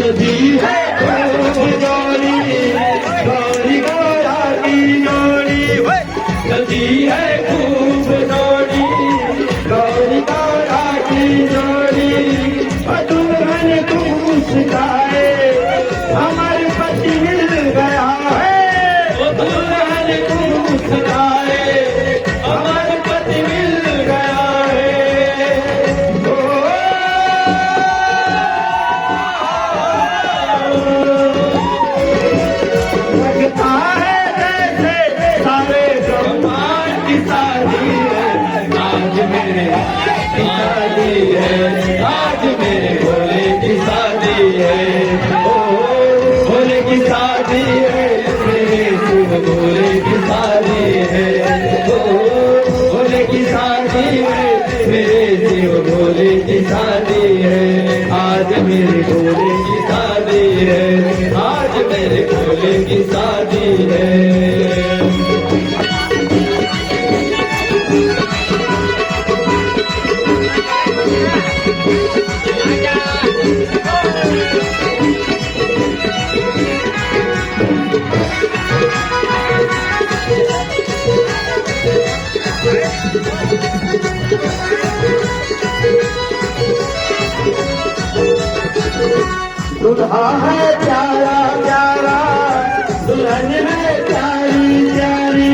सजी है खूब जोड़ी, गौरी गौरा की जोड़ी सजी है खूब जोड़ी, गौरी गौरा की जोड़ी। दुल्हन को मुस्काए हमारे पति मिल गया है, दुल्हन को मुस्काए हमारे पति मिल गया है। लगता है जैसे सारे ब्रह्मांड की शादी है, आज मेरे शादी है, आज मेरे भोले की शादी है। ओ भोले की शादी है, मेरे शिव भोले की शादी है। ओ भोले की शादी है, मेरे शिव भोले की शादी है। आज मेरे भोले की शादी है, आज मेरे भोले की शादी है। दुल्हा है प्यारा प्यारा, दुल्हन है प्यारी प्यारी,